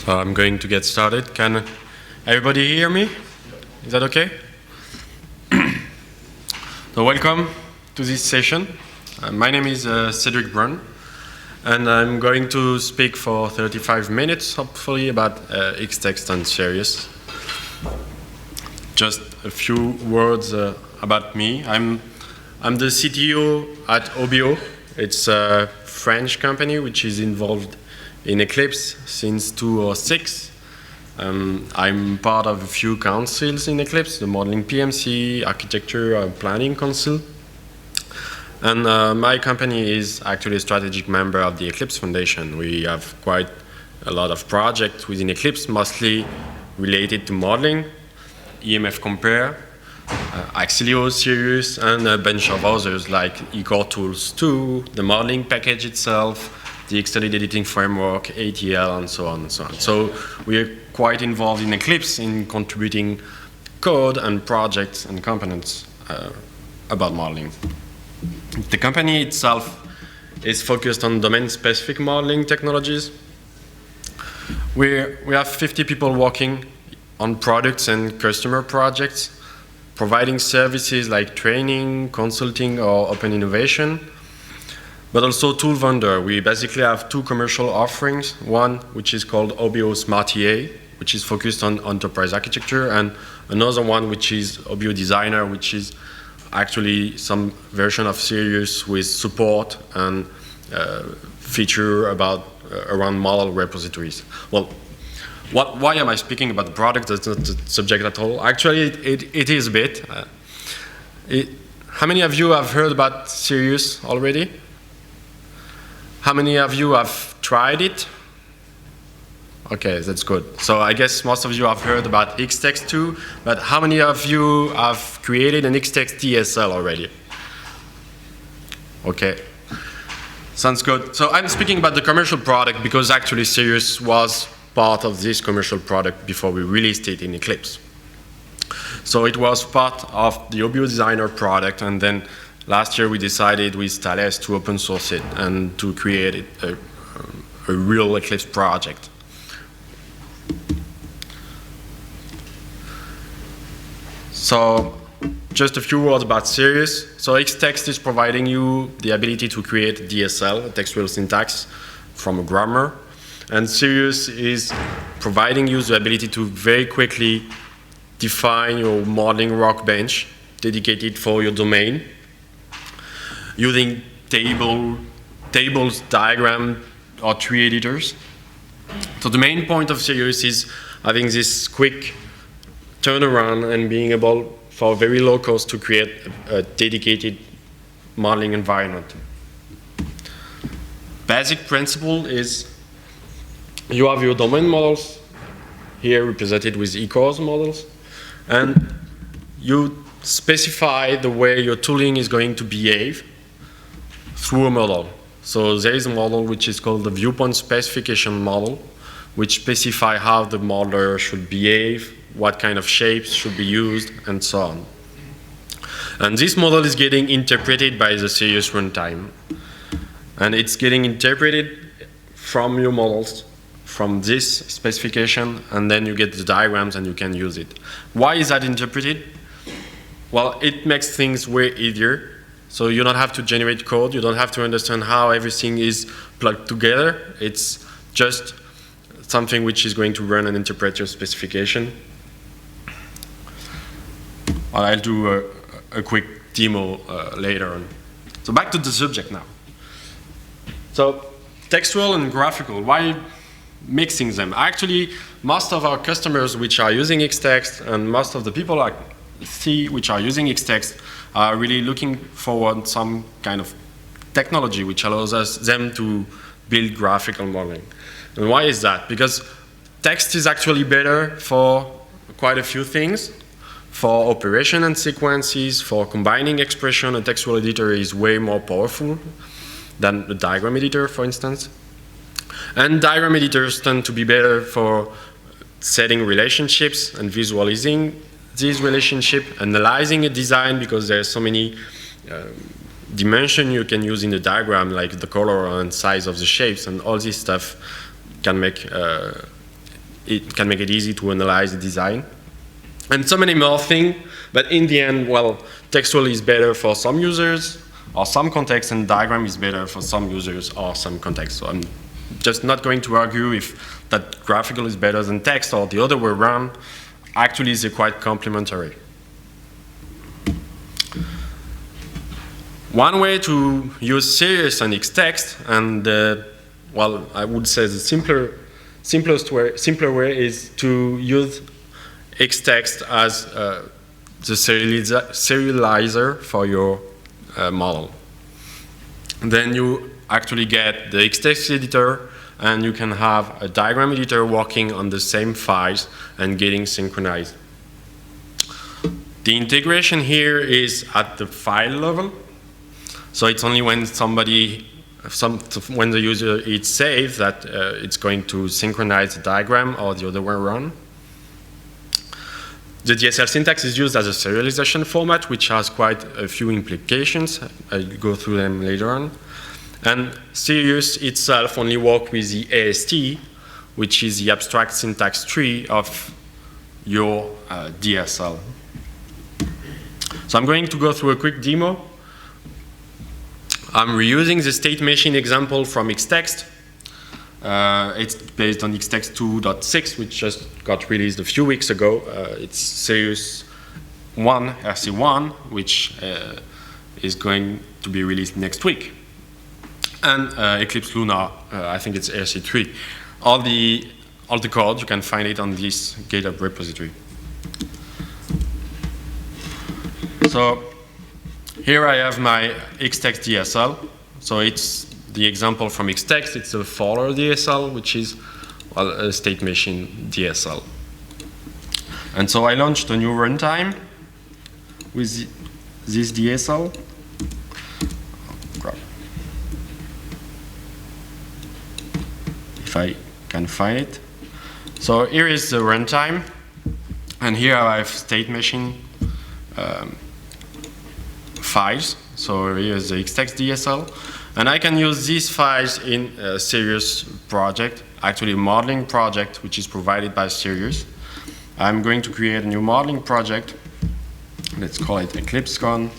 So I'm going to get started. Can everybody hear me? Is that okay? So welcome to this session. My name is Cedric Brun, and I'm going to speak for 35 minutes, hopefully, about Xtext and Sirius. Just a few words about me. I'm the CTO at OBO. It's a French company which is involved in Eclipse since 2006. I'm part of a few councils in Eclipse, the Modeling PMC, Architecture Planning Council. And my company is actually a strategic member of the Eclipse Foundation. We have quite a lot of projects within Eclipse, mostly related to modeling, EMF Compare, Xtext Sirius, and a bunch of others like eCore Tools 2, the modeling package itself, the extended editing framework, ATL, and so on and so on. So we are quite involved in Eclipse in contributing code and projects and components about modeling. The company itself is focused on domain-specific modeling technologies. We have 50 people working on products and customer projects, providing services like training, consulting, or open innovation, but also tool vendor. We basically have two commercial offerings, one which is called OBO Smart EA, which is focused on enterprise architecture, and another one which is OBO Designer, which is actually some version of Sirius with support and feature around model repositories. Well, why am I speaking about the product? That's not the subject at all. Actually, it is a bit. How many of you have heard about Sirius already? How many of you have tried it? Okay, that's good. So I guess most of you have heard about Xtext too, but how many of you have created an Xtext DSL already? Okay, sounds good. So I'm speaking about the commercial product because actually Sirius was part of this commercial product before we released it in Eclipse. So it was part of the OBO Designer product, and then last year we decided with Thales to open source it and to create a real Eclipse project. So just a few words about Sirius. So Xtext is providing you the ability to create a DSL, a textual syntax, from a grammar. And Sirius is providing you the ability to very quickly define your modeling workbench dedicated for your domain using tables, diagram, or tree editors. So the main point of Sirius is having this quick turnaround and being able, for very low cost, to create a dedicated modeling environment. Basic principle is you have your domain models, here represented with eCores models, and you specify the way your tooling is going to behave through a model. So there is a model which is called the viewpoint specification model, which specify how the modeler should behave, what kind of shapes should be used, and so on. And this model is getting interpreted by the Sirius runtime. And it's getting interpreted from your models, from this specification, and then you get the diagrams and you can use it. Why is that interpreted? Well, it makes things way easier. So you don't have to generate code. You don't have to understand how everything is plugged together. It's just something which is going to run and interpret your specification. Well, I'll do a quick demo later on. So back to the subject now. So textual and graphical, why mixing them? Actually, most of our customers which are using Xtext and most of the people I see which are using Xtext are really looking forward some kind of technology which allows them to build graphical modeling. And why is that? Because text is actually better for quite a few things. For operation and sequences, for combining expression, a textual editor is way more powerful than a diagram editor, for instance. And diagram editors tend to be better for setting relationships and visualizing these relationships, analyzing a design, because there are so many dimensions you can use in the diagram, like the color and size of the shapes, and all this stuff can make it can make it easy to analyze the design. And so many more things, but in the end, well, textual is better for some users or some context, and diagram is better for some users or some context. So I'm just not going to argue if that graphical is better than text or the other way around. Actually, they're quite complementary. One way to use Sirius and Xtext, and well, I would say the simpler way is to use Xtext as the serializer for your model. And then you actually get the Xtext editor, and you can have a diagram editor working on the same files and getting synchronized. The integration here is at the file level. So it's only when when the user hits save that it's going to synchronize the diagram or the other way around. The DSL syntax is used as a serialization format, which has quite a few implications. I'll go through them later on. And Sirius itself only works with the AST, which is the abstract syntax tree of your DSL. So I'm going to go through a quick demo. I'm reusing the state machine example from Xtext. It's based on Xtext 2.6, which just got released a few weeks ago. It's Sirius 1, RC1, which is going to be released next week. And Eclipse Luna, I think it's RC3. All the code, you can find it on this GitHub repository. So here I have my Xtext DSL. So it's the example from Xtext. It's a follower DSL, which is, well, a state machine DSL. And so I launched a new runtime with this DSL. If I can find it. So here is the runtime. And here I have state machine files. So here's the Xtext DSL. And I can use these files in a Sirius project, actually a modeling project, which is provided by Sirius. I'm going to create a new modeling project. Let's call it EclipseCon.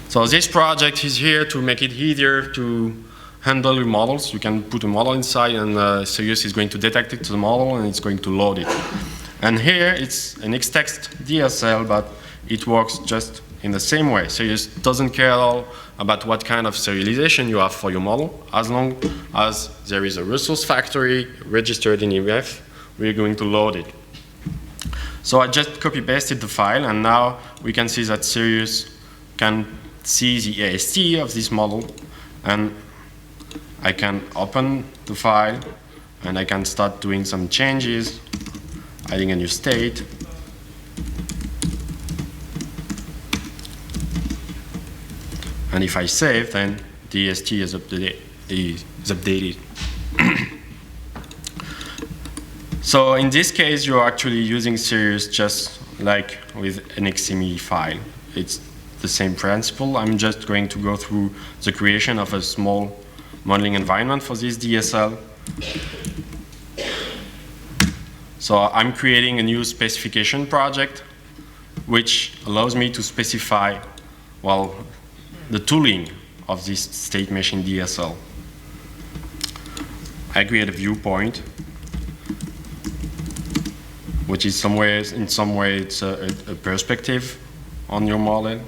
So this project is here to make it easier to handle your models. You can put a model inside, and Sirius is going to detect it to the model, and it's going to load it. And here it's an Xtext DSL, but it works just in the same way. Sirius doesn't care at all about what kind of serialization you have for your model. As long as there is a resource factory registered in EF, we're going to load it. So I just copy-pasted the file, and now we can see that Sirius can see the AST of this model, and I can open the file, and I can start doing some changes, adding a new state. And if I save, then the AST is updated. So in this case, you're actually using Sirius just like with an XML file. It's the same principle. I'm just going to go through the creation of a small modeling environment for this DSL. So I'm creating a new specification project, which allows me to specify, well, the tooling of this state machine DSL. I create a viewpoint, which is in some way it's a perspective on your model.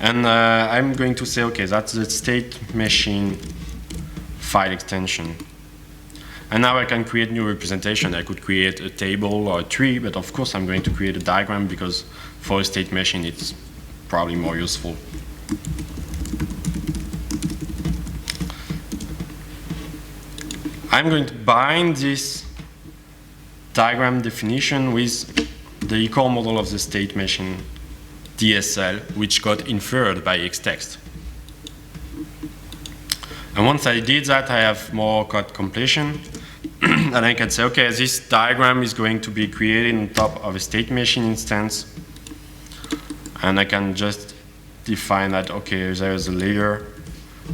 And I'm going to say, okay, that's the state machine file extension. And now I can create new representation. I could create a table or a tree, but of course I'm going to create a diagram because for a state machine it's probably more useful. I'm going to bind this diagram definition with the core model of the state machine DSL, which got inferred by Xtext. And once I did that, I have more code completion. And I can say, okay, this diagram is going to be created on top of a state machine instance. And I can just define that, okay, there is a layer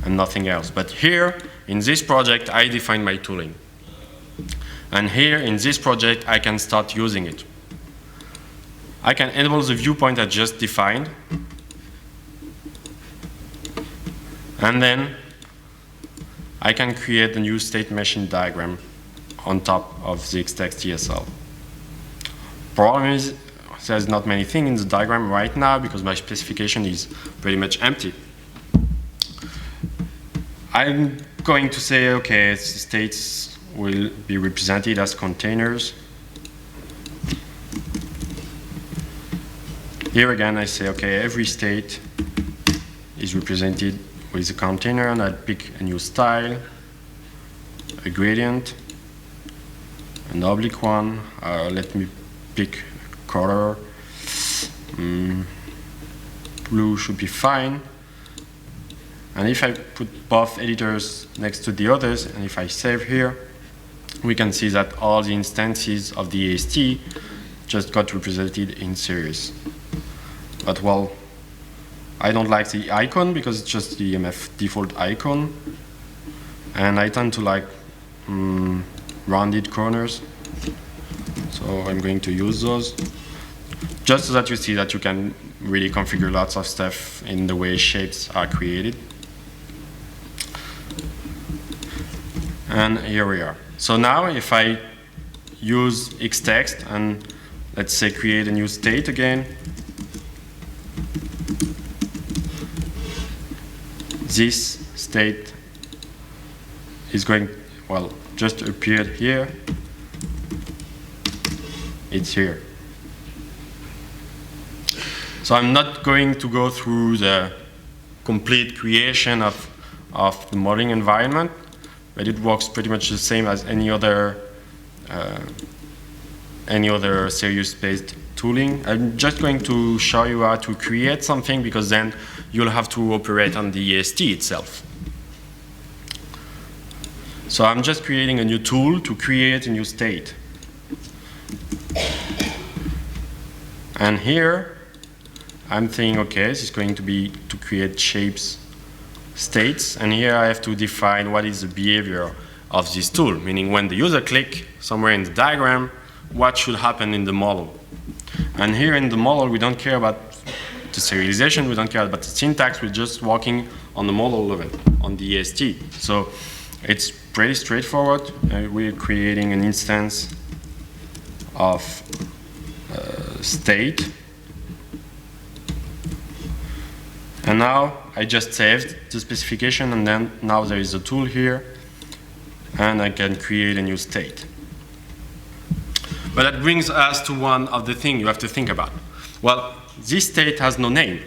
and nothing else. But here, in this project, I define my tooling. And here, in this project, I can start using it. I can enable the viewpoint I just defined. And then I can create a new state machine diagram on top of the Xtext DSL. Problem is, there's not many things in the diagram right now because my specification is pretty much empty. I'm going to say, okay, the states will be represented as containers. Here again, I say, okay, every state is represented with a container, and I'll pick a new style, a gradient, an oblique one. Let me pick color. Blue should be fine. And if I put both editors next to the others, and if I save here, we can see that all the instances of the AST just got represented in Sirius. But well, I don't like the icon because it's just the EMF default icon. And I tend to like rounded corners. So I'm going to use those. Just so that you see that you can really configure lots of stuff in the way shapes are created. And here we are. So now if I use Xtext and let's say create a new state again, this state is going, well, just appeared here. It's here. So I'm not going to go through the complete creation of the modeling environment, but it works pretty much the same as any other Sirius-based tooling. I'm just going to show you how to create something because then you'll have to operate on the EST itself. So I'm just creating a new tool to create a new state. And here, I'm saying, okay, this is going to be to create shapes, states, and here I have to define what is the behavior of this tool, meaning when the user clicks somewhere in the diagram, what should happen in the model. And here in the model, we don't care about the serialization, we don't care about the syntax, we're just working on the model level, on the EST. So it's pretty straightforward. We're creating an instance of state. And now I just saved the specification, and then now there is a tool here, and I can create a new state. But that brings us to one of the things you have to think about. Well, this state has no name.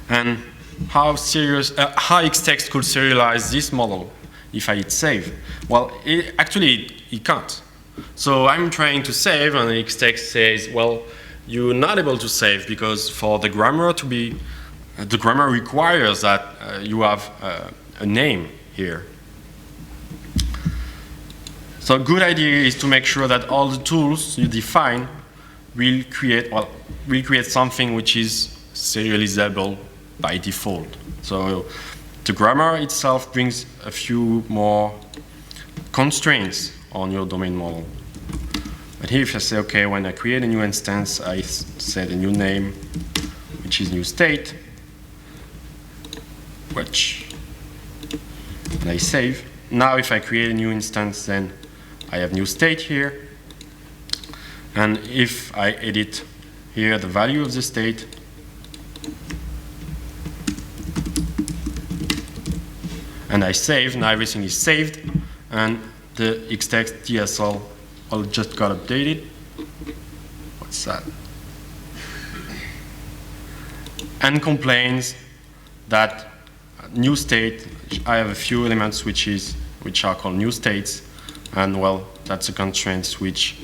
And how Xtext could serialize this model if I hit save? Well, actually, it can't. So I'm trying to save, and Xtext says, well, you're not able to save because for the grammar to be, the grammar requires that you have a name here. So a good idea is to make sure that all the tools you define will create something which is serializable by default. So the grammar itself brings a few more constraints on your domain model. But here if I say, okay, when I create a new instance, I set a new name, which is new state, and I save. Now if I create a new instance, then I have new state here. And if I edit here the value of the state, and I save, now everything is saved, and the Xtext DSL just got updated. What's that? And complains that new state, I have a few elements which are called new states, and well, that's a constraint which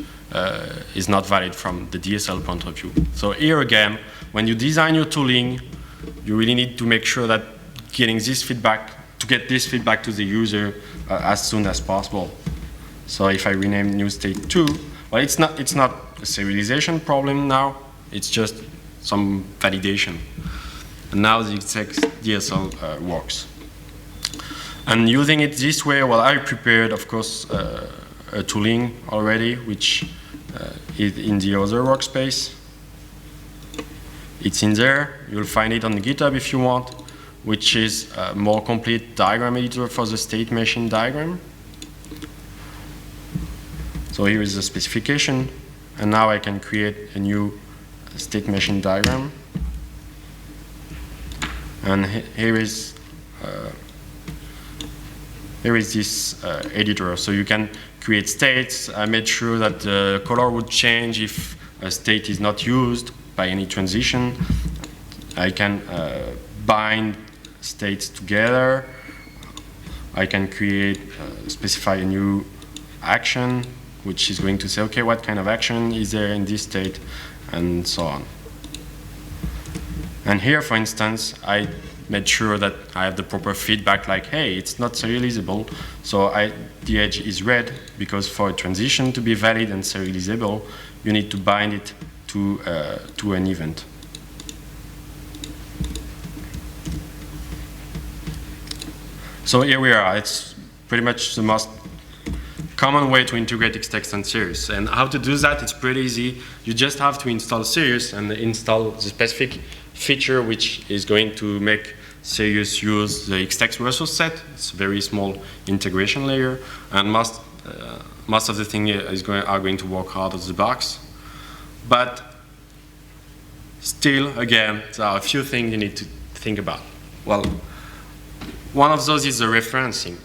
is not valid from the DSL point of view. So here again, when you design your tooling, you really need to make sure that getting this feedback, to get this feedback to the user as soon as possible. So if I rename new state 2, well, it's not a serialization problem now, it's just some validation. And now the Xtext DSL works. And using it this way, well, I prepared, of course, a tooling already, which is in the other workspace. It's in there. You'll find it on the GitHub if you want, which is a more complete diagram editor for the state machine diagram. So here is the specification, and now I can create a new state machine diagram. And here is this editor. So you can create states. I made sure that the color would change if a state is not used by any transition. I can bind states together. I can create, specify a new action, which is going to say, okay, what kind of action is there in this state, and so on. And here, for instance, I made sure that I have the proper feedback, like, hey, it's not serializable, so the edge is red, because for a transition to be valid and serializable, you need to bind it to an event. So here we are. It's pretty much the most common way to integrate Xtext and Sirius. And how to do that, it's pretty easy. You just have to install Sirius and install the specific feature which is going to make Sirius use the Xtext resource set. It's a very small integration layer, and most of the things are going to work out of the box. But still, again, there are a few things you need to think about. Well, one of those is the referencing.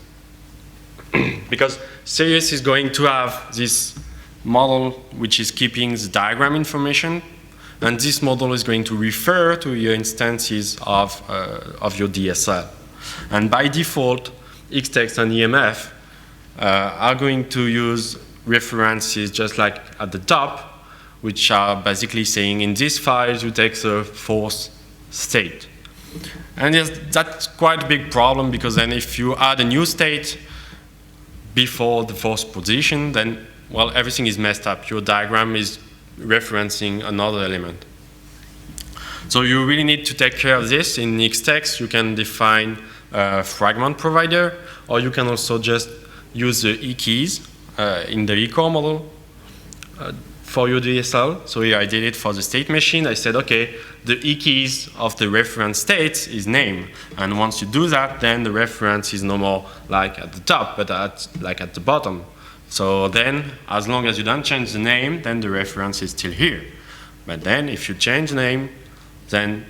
Because Sirius is going to have this model which is keeping the diagram information, and this model is going to refer to your instances of your DSL. And by default, Xtext and EMF are going to use references just like at the top, which are basically saying in this file you take the fourth state. And yes, that's quite a big problem, because then if you add a new state before the fourth position, then, well, everything is messed up. Your diagram is referencing another element. So you really need to take care of this. In Xtext, you can define a fragment provider, or you can also just use the E keys in the eCore model for your DSL. So here I did it for the state machine. I said, okay, the E keys of the reference states is name. And once you do that, then the reference is no more like at the top, but like at the bottom. So then, as long as you don't change the name, then the reference is still here. But then, if you change the name, then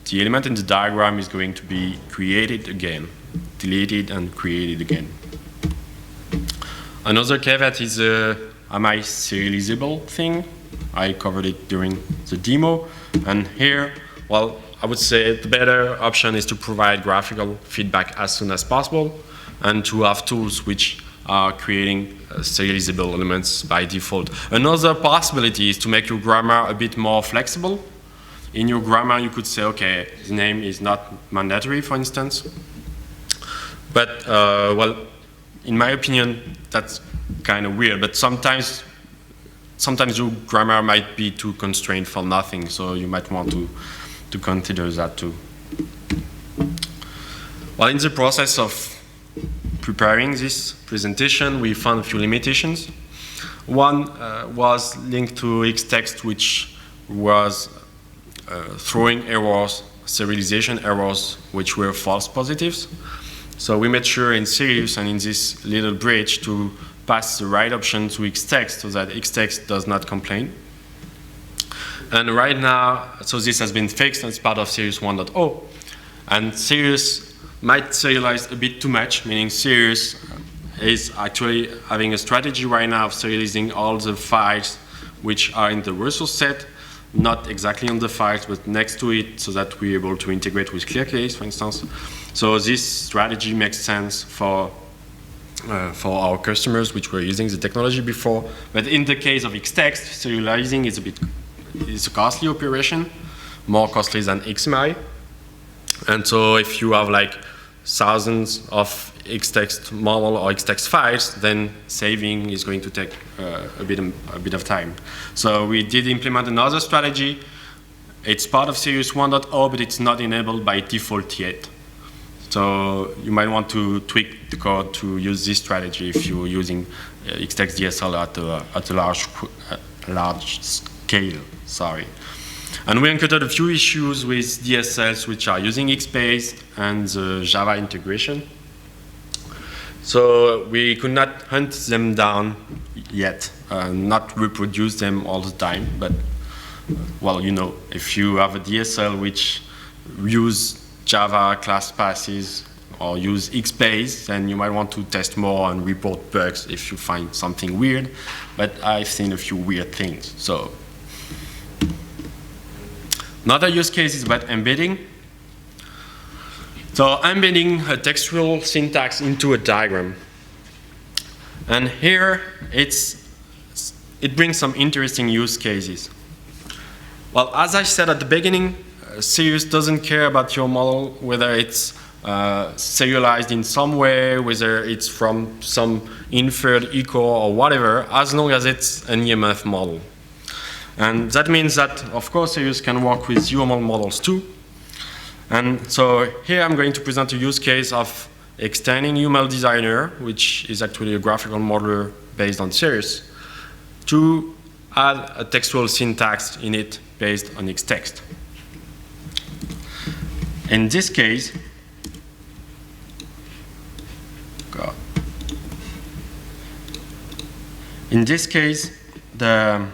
the element in the diagram is going to be created again, deleted and created again. Another caveat is am I serializable thing. I covered it during the demo. And here, well, I would say the better option is to provide graphical feedback as soon as possible, and to have tools which are creating serializable elements by default. Another possibility is to make your grammar a bit more flexible. In your grammar, you could say, okay, the name is not mandatory, for instance. But, well, in my opinion, that's kind of weird. But sometimes your grammar might be too constrained for nothing, so you might want to consider that too. Well, in the process of preparing this presentation, we found a few limitations. One was linked to Xtext, which was throwing errors, serialization errors, which were false positives. So we made sure in Sirius and in this little bridge to pass the right option to Xtext so that Xtext does not complain. And right now, so this has been fixed as part of Sirius 1.0. And Sirius might serialize a bit too much, meaning Sirius is actually having a strategy right now of serializing all the files which are in the resource set, not exactly on the files, but next to it, so that we're able to integrate with ClearCase, for instance. So this strategy makes sense for our customers, which were using the technology before. But in the case of Xtext, serializing is a costly operation, more costly than XMI. And so if you have like thousands of Xtext model or Xtext files, then saving is going to take a bit of time. So we did implement another strategy It's part of Sirius 1.0, but it's not enabled by default yet. So you might want to tweak the code to use this strategy if you're using Xtext DSL at a large scale. Sorry. And we encountered a few issues with DSLs which are using Xbase and the Java integration. So we could not hunt them down yet, not reproduce them all the time. But, well, you know, if you have a DSL which use Java class passes or use Xbase, then you might want to test more and report bugs if you find something weird. But I've seen a few weird things. So another use case is about embedding. So embedding a textual syntax into a diagram. And here it brings some interesting use cases. Well, as I said at the beginning, Sirius doesn't care about your model, whether it's serialized in some way, whether it's from some inferred echo or whatever, as long as it's an EMF model. And that means that, of course, Sirius can work with UML models too. And so here I'm going to present a use case of extending UML Designer, which is actually a graphical modeler based on Sirius, to add a textual syntax in it based on Xtext. In this case, the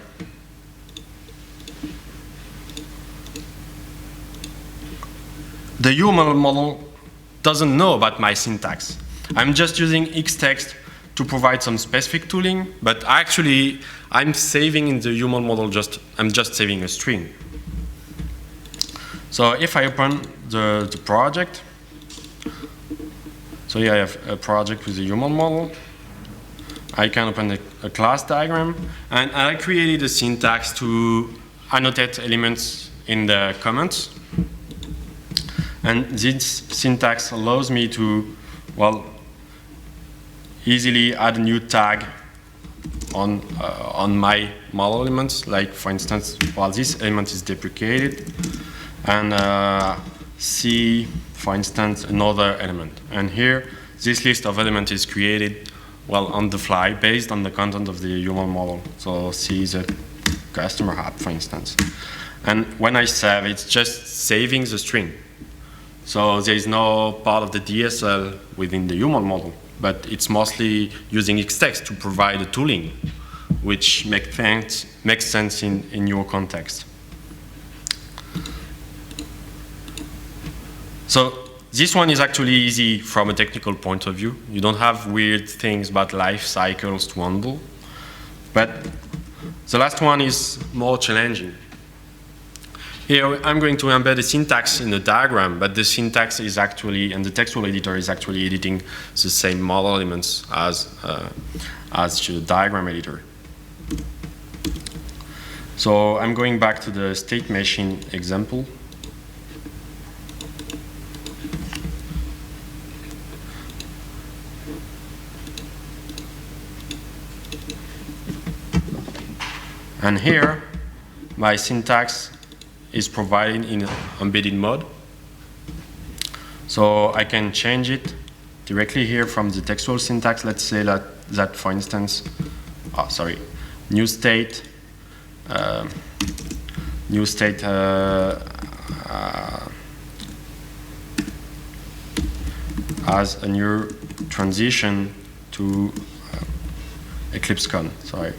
UML model doesn't know about my syntax. I'm just using Xtext to provide some specific tooling, but actually I'm saving in the UML model I'm just saving a string. So if I open the project, so here I have a project with the UML model. I can open a class diagram, and I created a syntax to annotate elements in the comments. And this syntax allows me to, well, easily add a new tag on my model elements. Like, for instance, while this element is deprecated, and see, for instance, another element. And here, this list of elements is created, well, on the fly, based on the content of the UML model. So see the customer app, for instance. And when I save, it's just saving the string. So there is no part of the DSL within the UML model, but it's mostly using Xtext to provide a tooling, which makes sense in your context. So this one is actually easy from a technical point of view. You don't have weird things about life cycles to handle. But the last one is more challenging. Here, I'm going to embed a syntax in the diagram, but the syntax is actually, and the textual editor is actually editing the same model elements as the diagram editor. So I'm going back to the state machine example. And here, my syntax is provided in embedded mode. So I can change it directly here from the textual syntax. Let's say that for instance, new state as a new transition to Eclipse Con, sorry.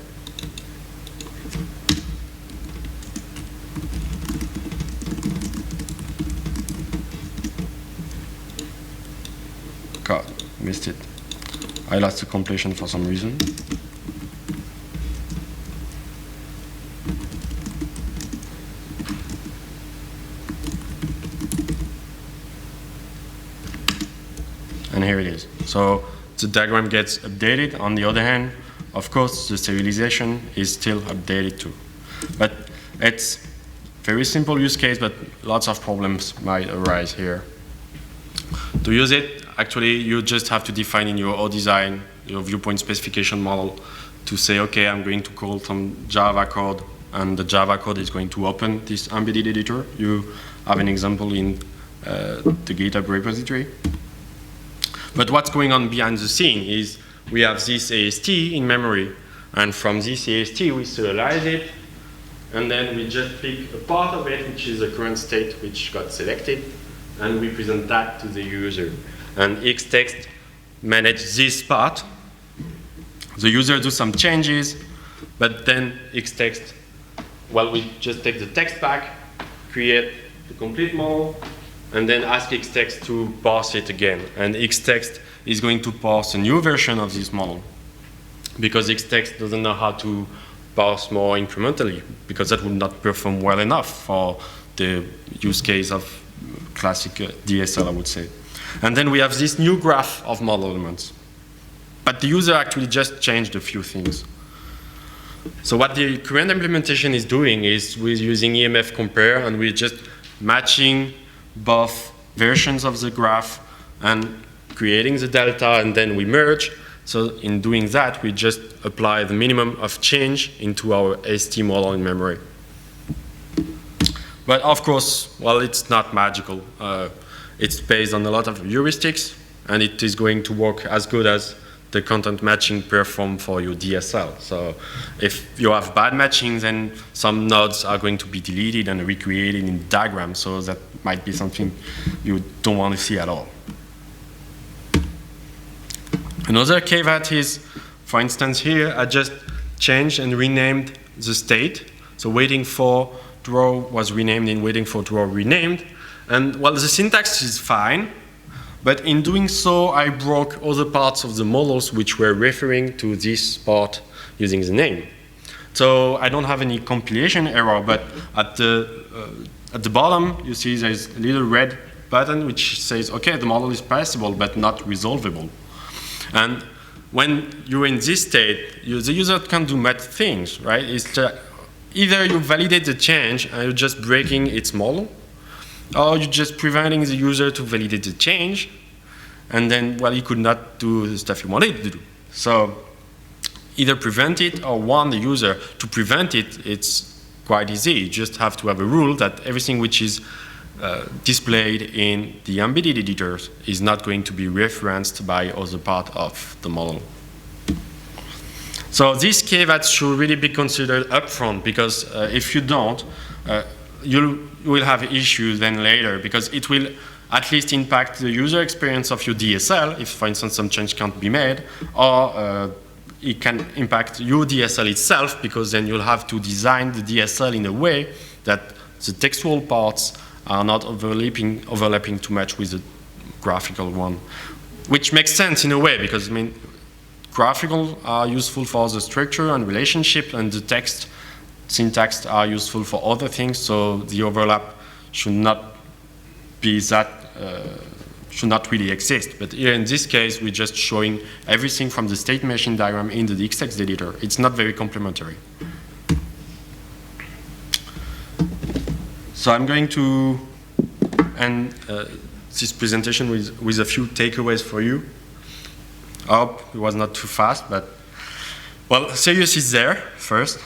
God, missed it. I lost the completion for some reason. And here it is. So the diagram gets updated. On the other hand, of course, the serialization is still updated too. But it's very simple use case, but lots of problems might arise here. To use it, actually, you just have to define in your design, your viewpoint specification model, to say, okay, I'm going to call some Java code and the Java code is going to open this embedded editor. You have an example in the GitHub repository. But what's going on behind the scene is we have this AST in memory, and from this AST we serialize it, and then we just pick a part of it, which is the current state which got selected, and we present that to the user. And Xtext manages this part. The user does some changes, but then Xtext, well, we just take the text back, create the complete model, and then ask Xtext to parse it again. And Xtext is going to parse a new version of this model, because Xtext doesn't know how to parse more incrementally, because that would not perform well enough for the use case of classic DSL, I would say. And then we have this new graph of model elements. But the user actually just changed a few things. So what the current implementation is doing is we're using EMF compare, and we're just matching both versions of the graph and creating the delta, and then we merge. So in doing that, we just apply the minimum of change into our ST model in memory. But of course, well, it's not magical. It's based on a lot of heuristics, and it is going to work as good as the content matching perform for your DSL. So if you have bad matching, then some nodes are going to be deleted and recreated in diagrams, so that might be something you don't want to see at all. Another caveat is, for instance, here I just changed and renamed the state. So waiting for draw was renamed in waiting for draw renamed. And well, the syntax is fine, but in doing so, I broke other parts of the models which were referring to this part using the name. So I don't have any compilation error, but at the bottom, you see there's a little red button which says, okay, the model is passable, but not resolvable. And when you're in this state, the user can do mad things, right? It's either you validate the change and you're just breaking its model, or you're just preventing the user to validate the change, and then, well, you could not do the stuff you wanted to do. So either prevent it or warn the user. To prevent it, it's quite easy. You just have to have a rule that everything which is displayed in the embedded editors is not going to be referenced by other part of the model. So these caveats should really be considered upfront, because if you don't, you will have issues then later, because it will at least impact the user experience of your DSL if, for instance, some change can't be made, or it can impact your DSL itself, because then you'll have to design the DSL in a way that the textual parts are not overlapping too much with the graphical one, which makes sense in a way, because I mean, graphical are useful for the structure and relationship, and the text syntax are useful for other things, so the overlap should not be that, should not really exist. But here in this case, we're just showing everything from the state machine diagram into the Xtext editor. It's not very complementary. So I'm going to end this presentation with a few takeaways for you. I hope it was not too fast, but, well, Sirius is there first.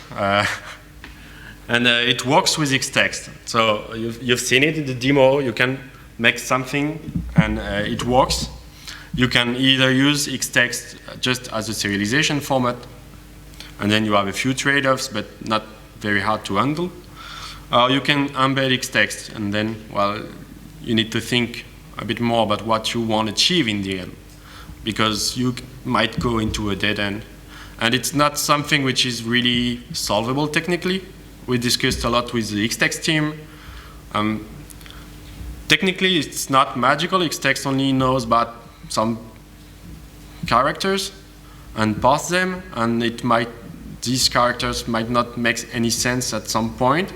And it works with Xtext. So you've seen it in the demo. You can make something, and it works. You can either use Xtext just as a serialization format, and then you have a few trade-offs, but not very hard to handle. You can embed Xtext, and then, well, you need to think a bit more about what you want to achieve in the end, because you might go into a dead end. And it's not something which is really solvable technically. We discussed a lot with the Xtext team. Technically, it's not magical. Xtext only knows about some characters and parse them, and these characters might not make any sense at some point.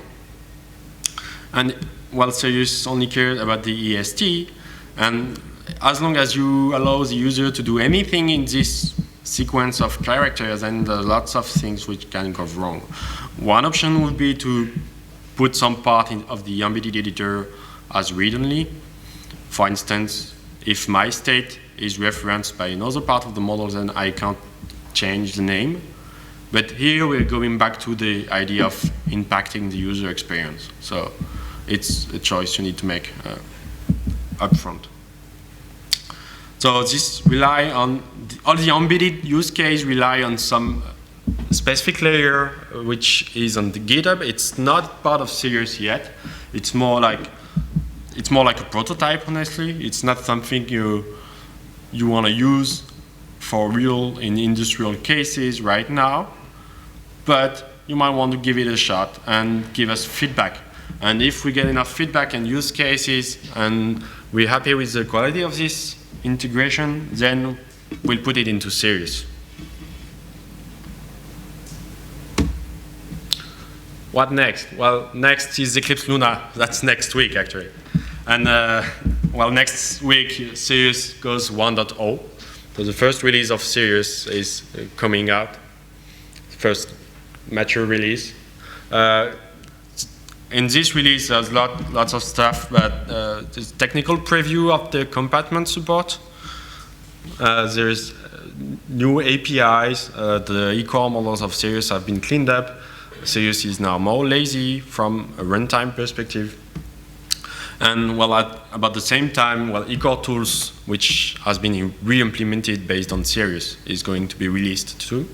And well, Sirius only cares about the EST, and as long as you allow the user to do anything in this sequence of characters, then there are lots of things which can go wrong. One option would be to put some part of the embedded editor as read-only. For instance, if my state is referenced by another part of the model, then I can't change the name. But here we're going back to the idea of impacting the user experience. So it's a choice you need to make upfront. So this rely on, all the embedded use case rely on some specific layer which is on the GitHub. It's not part of Sirius yet. It's more like a prototype, honestly. It's not something you want to use for real in industrial cases right now, but you might want to give it a shot and give us feedback. And if we get enough feedback and use cases and we're happy with the quality of this integration, then we'll put it into Sirius. What next? Well, next is Eclipse Luna. That's next week, actually. And well, next week, Sirius goes 1.0. So the first release of Sirius is coming out. First mature release. In this release, there's lots of stuff, but there's technical preview of the compartment support. There's new APIs. The e-core models of Sirius have been cleaned up. Sirius is now more lazy from a runtime perspective. And well, at about the same time, well, e-core tools, which has been re-implemented based on Sirius, is going to be released too.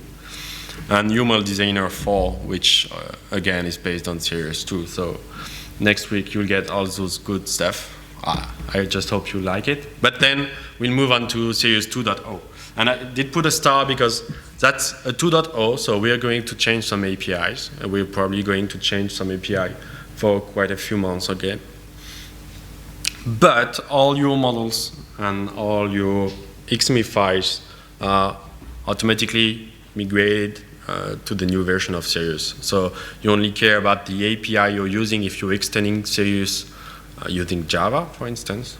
And UML Designer 4, which again is based on Sirius too. So next week you'll get all those good stuff. I just hope you like it. But then we'll move on to Sirius 2.0. And I did put a star because that's a 2.0, so we are going to change some APIs. And we're probably going to change some API for quite a few months again. But all your models and all your XML files are automatically migrated to the new version of Sirius. So you only care about the API you're using if you're extending Sirius using Java, for instance.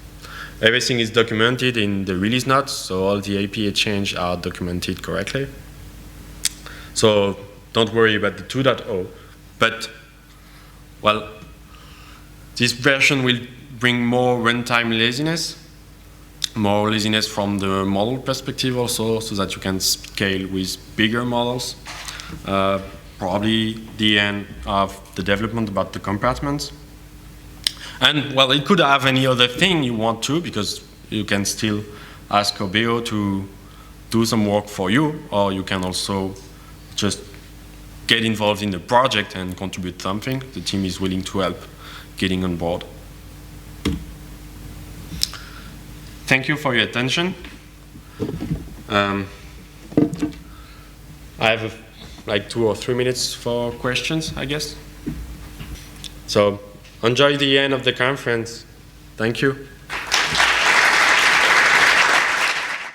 Everything is documented in the release notes, so all the API changes are documented correctly. So don't worry about the 2.0. But, well, this version will bring more runtime laziness, more laziness from the model perspective also, so that you can scale with bigger models. Probably the end of the development about the compartments. And well, it could have any other thing you want to, because you can still ask Obeo to do some work for you, or you can also just get involved in the project and contribute something. The team is willing to help getting on board. Thank you for your attention. I have like 2 or 3 minutes for questions, I guess. So enjoy the end of the conference. Thank you.